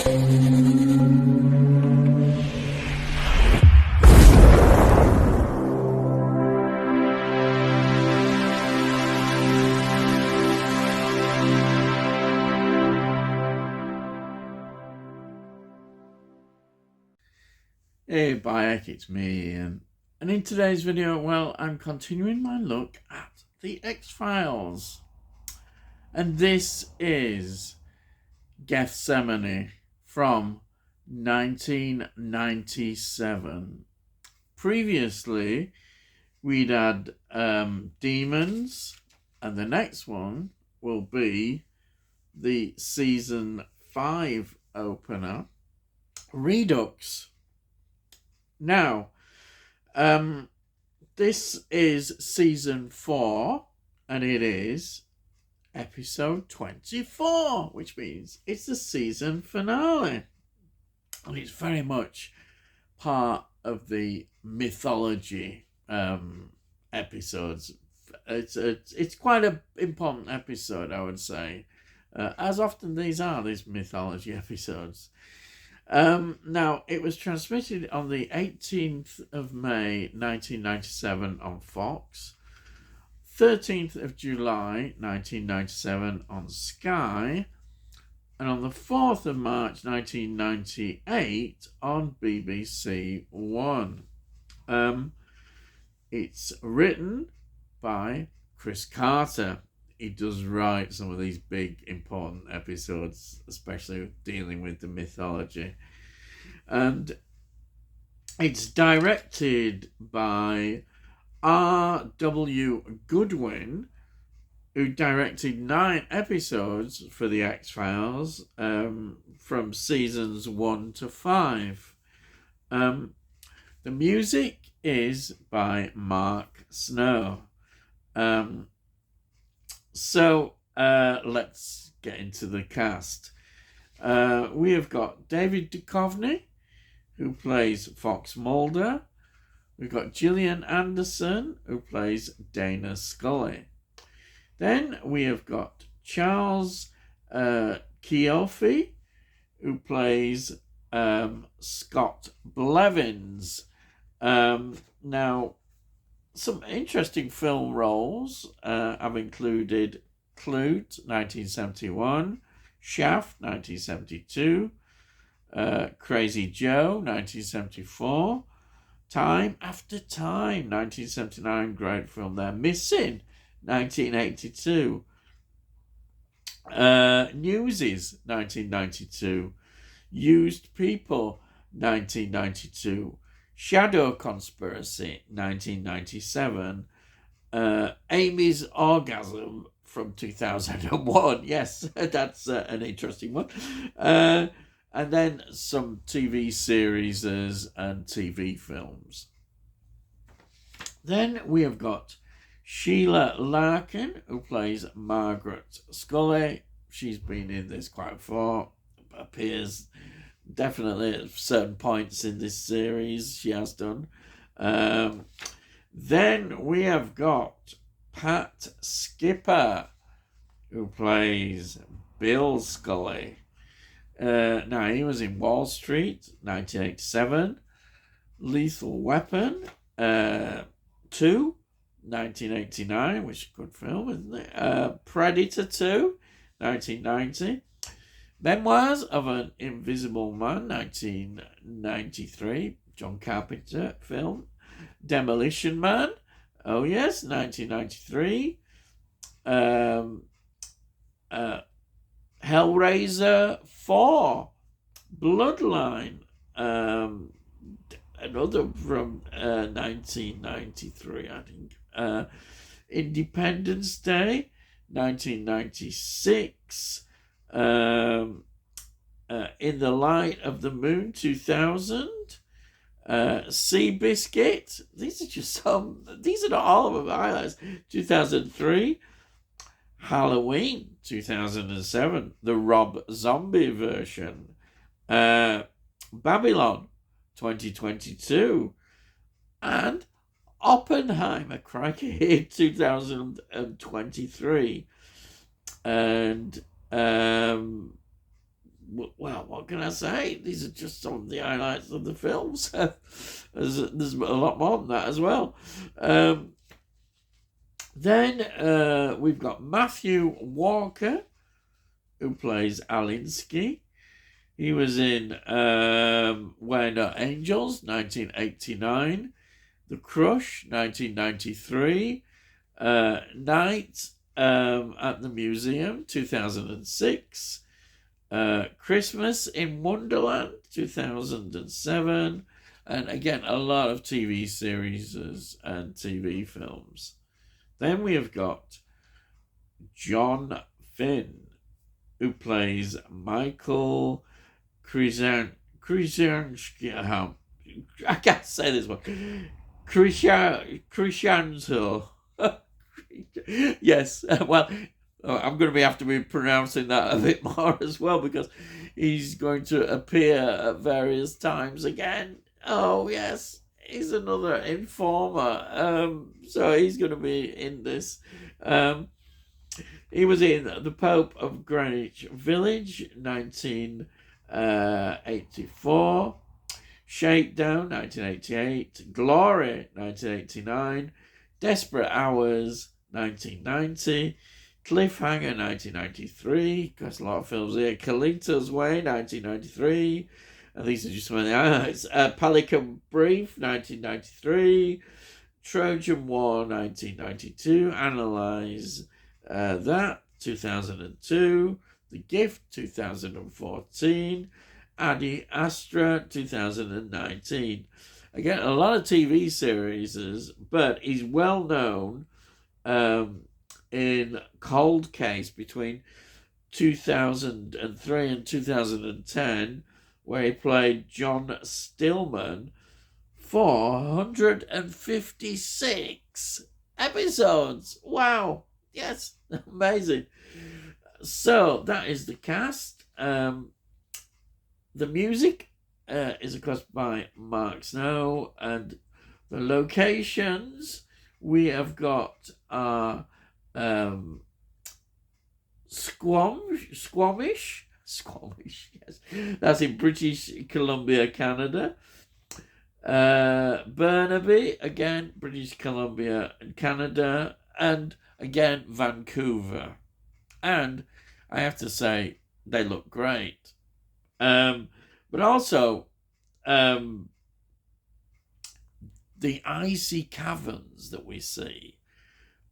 Hey Bayek, it's me Ian. And in today's video, well, I'm continuing my look at the X-Files. And this is Gethsemane from 1997. Previously, we'd had Demons, and the next one will be the season 5 opener, Redux. Now, this is season 4, and it is episode 24, which means it's the season finale. And it's very much part of the mythology episodes. It's quite an important episode, I would say, as often these mythology episodes. Now, it was transmitted on the 18th of May 1997 on Fox, 13th of July 1997 on Sky, and on the 4th of March 1998 on BBC One. It's written by Chris Carter. He does write some of these big, important episodes, especially dealing with the mythology. And it's directed by R.W. Goodwin, who directed 9 episodes for The X-Files from seasons 1 to 5. The music is by Mark Snow. So let's get into the cast. We have got David Duchovny, who plays Fox Mulder. We've got Gillian Anderson, who plays Dana Scully. Then we have got Charles Cioffi, who plays Scott Blevins. Now, some interesting film roles have included Clute, 1971, Shaft, 1972, Crazy Joe, 1974, Time After Time, 1979, great film there, Missing, 1982, Newsies, 1992, Used People, 1992, Shadow Conspiracy, 1997, Amy's Orgasm from 2001. Yes, that's an interesting one. And then some TV series and TV films. Then we have got Sheila Larkin, who plays Margaret Scully. She's been in this quite far, appears definitely at certain points in this series she has done. Then we have got Pat Skipper, who plays Bill Scully. Now, he was in Wall Street, 1987. Lethal Weapon 2, 1989, which is a good film, isn't it? Predator 2, 1990. Memoirs of an Invisible Man, 1993, John Carpenter film. Demolition Man, oh yes, 1993. Hellraiser 4, Bloodline, another from 1993, I think. Independence Day, 1996. In the Light of the Moon, 2000. Seabiscuit. These are just some. These are not all of them highlights. 2003. Halloween, 2007. The Rob Zombie version. Babylon, 2022. And Oppenheimer, crikey, 2023. And well, what can I say? These are just some of the highlights of the films. There's a lot more than that as well. Then we've got Matthew Walker, who plays Alinsky. He was in We're Not Angels, 1989. The Crush, 1993. Night at the Museum, 2006. Christmas in Wonderland, 2007. And again, a lot of TV series and TV films. Then we have got John Finn, who plays Michael Krasinski. I can't say this one. Krishanto. Yes, well, I'm going to have to be pronouncing that a bit more as well, because he's going to appear at various times again. Oh, yes, he's another informer. So he's going to be in this. He was in The Pope of Greenwich Village, 1984. Shakedown, 1988. Glory, 1989. Desperate Hours, 1990. Cliffhanger, 1993. Got a lot of films here. Kalita's Way, 1993. And these are just some of the highlights. Pelican Brief, 1993. Trojan War, 1992. Analyze That, 2002. The Gift, 2014. Ad Astra, 2019. Again, a lot of TV series, but he's well known in Cold Case between 2003 and 2010, where he played John Stillman. 456 episodes. Wow. Yes, amazing. So that is the cast. The music is, of course, by Mark Snow, and the locations we have got are Squamish, yes, that's in British Columbia, Canada. Burnaby, again, British Columbia and Canada, and again, Vancouver. And I have to say, they look great. But also, the icy caverns that we see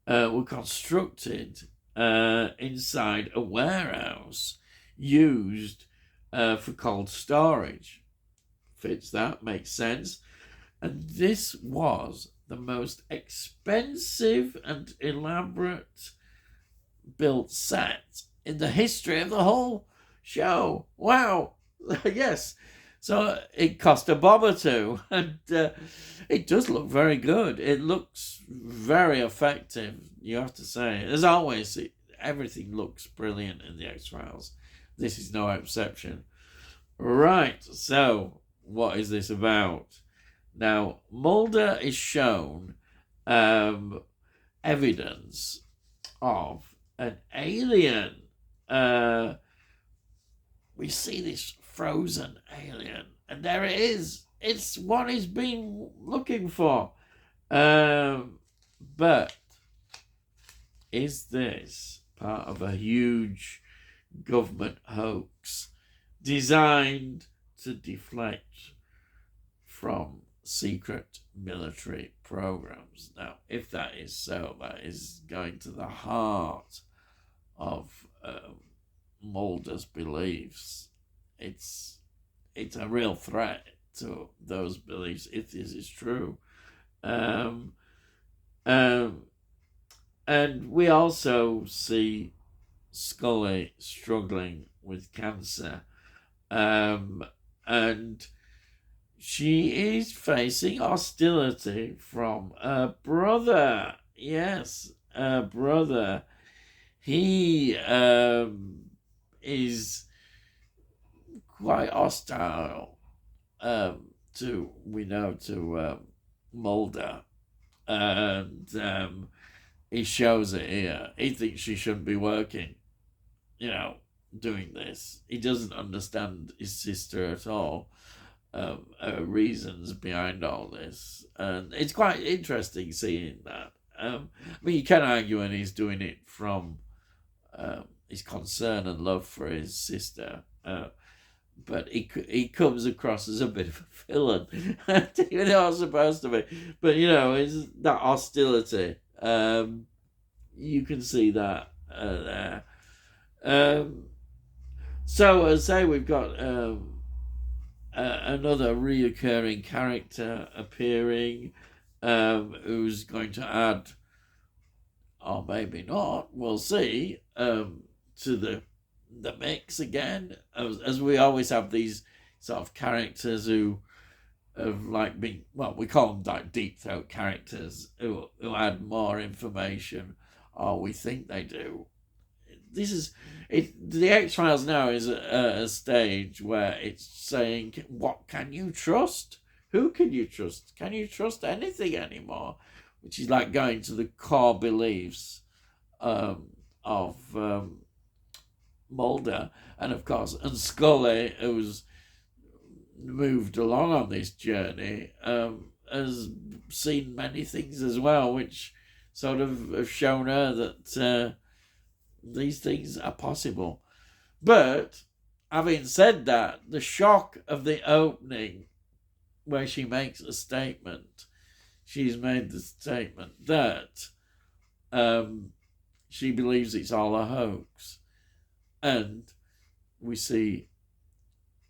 were constructed inside a warehouse used for cold storage. Fits that, makes sense. And this was the most expensive and elaborate built set in the history of the whole show. Wow. Yes. So it cost a bob or two, and it does look very good. It looks very effective, you have to say. As always, everything looks brilliant in the X-Files. This is no exception. Right, so what is this about? Now, Mulder is shown evidence of an alien. We see this frozen alien, and there it is. It's what he's been looking for. But is this part of a huge government hoax designed to deflect from secret military programs? Now, if that is so, that is going to the heart of Mulder's beliefs. It's a real threat to those beliefs if this is true. And we also see Scully struggling with cancer. And she is facing hostility from her brother. Yes, her brother. He is quite hostile to Mulder. And he shows it here. He thinks she shouldn't be working. doing this. He doesn't understand his sister at all. Reasons behind all this, and it's quite interesting seeing that. I mean, you can argue, and he's doing it from his concern and love for his sister, but he comes across as a bit of a villain. You're not supposed to be, but it's that hostility. You can see that there. So, as I say, we've got another reoccurring character appearing, who's going to add, or maybe not, we'll see, to the mix again, as we always have these sort of characters who have been, we call them like deep throat characters who add more information, or we think they do. This is it. The X-Files now is a stage where it's saying, what can you trust? Who can you trust? Can you trust anything anymore? Which is like going to the core beliefs of Mulder, and of course, and Scully, who's moved along on this journey, has seen many things as well, which sort of have shown her that these things are possible. But having said that, the shock of the opening, where she makes a statement, she's made the statement that she believes it's all a hoax. And we see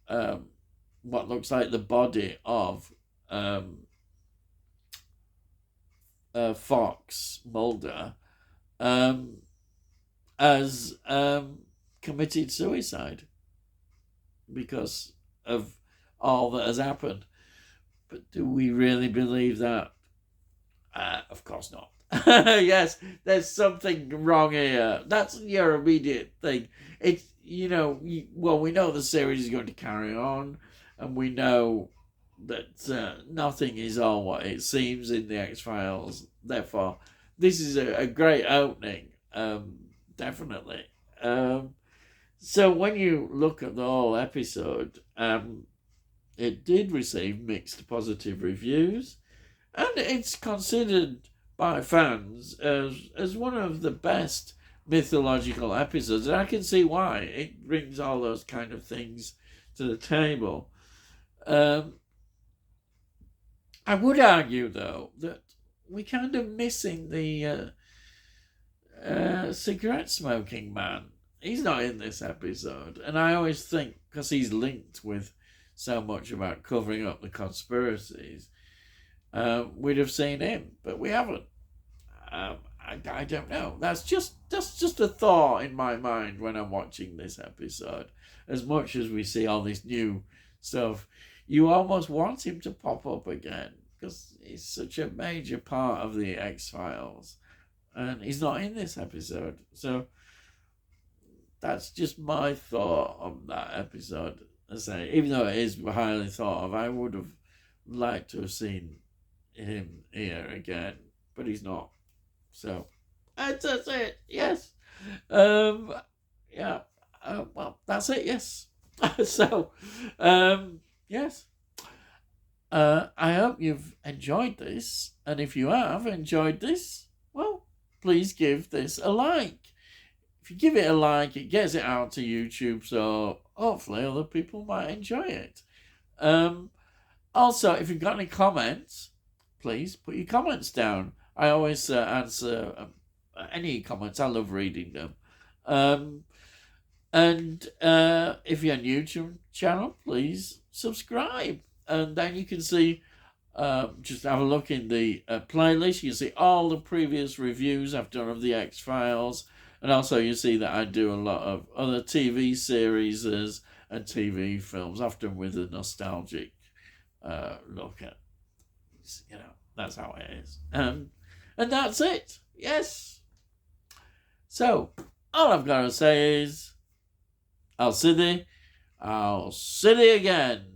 what looks like the body of Fox Mulder has committed suicide because of all that has happened. But do we really believe that? Of course not. Yes, there's something wrong here. That's your immediate thing. It's, we know the series is going to carry on, and we know that nothing is all what it seems in the X-Files. Therefore, this is a great opening, definitely. So when you look at the whole episode, it did receive mixed positive reviews, and it's considered by fans as one of the best mythological episodes, and I can see why. It brings all those kind of things to the table. I would argue, though, that we're kind of missing the cigarette smoking man. He's not in this episode, and I always think, because he's linked with so much about covering up the conspiracies, we'd have seen him, but we haven't. I don't know. That's just a thought in my mind when I'm watching this episode. As much as we see all this new stuff, you almost want him to pop up again, because he's such a major part of the X-Files, and he's not in this episode. So that's just my thought on that episode. I say, even though it is highly thought of, I would have liked to have seen him here again, but he's not. So that's it. Yes. Yeah. Well, that's it. Yes. So, yes. I hope you've enjoyed this, and if you have enjoyed this, well, please give this a like. If you give it a like, it gets it out to YouTube, so hopefully other people might enjoy it. Also, if you've got any comments, please put your comments down. I always answer any comments. I love reading them. And if you're new to the channel, please subscribe. And then you can see, just have a look in the playlist. You can see all the previous reviews I've done of the X-Files. And also you see that I do a lot of other TV series and TV films, often with a nostalgic look at, that's how it is. And that's it. Yes. So, all I've got to say is, I'll see thee again.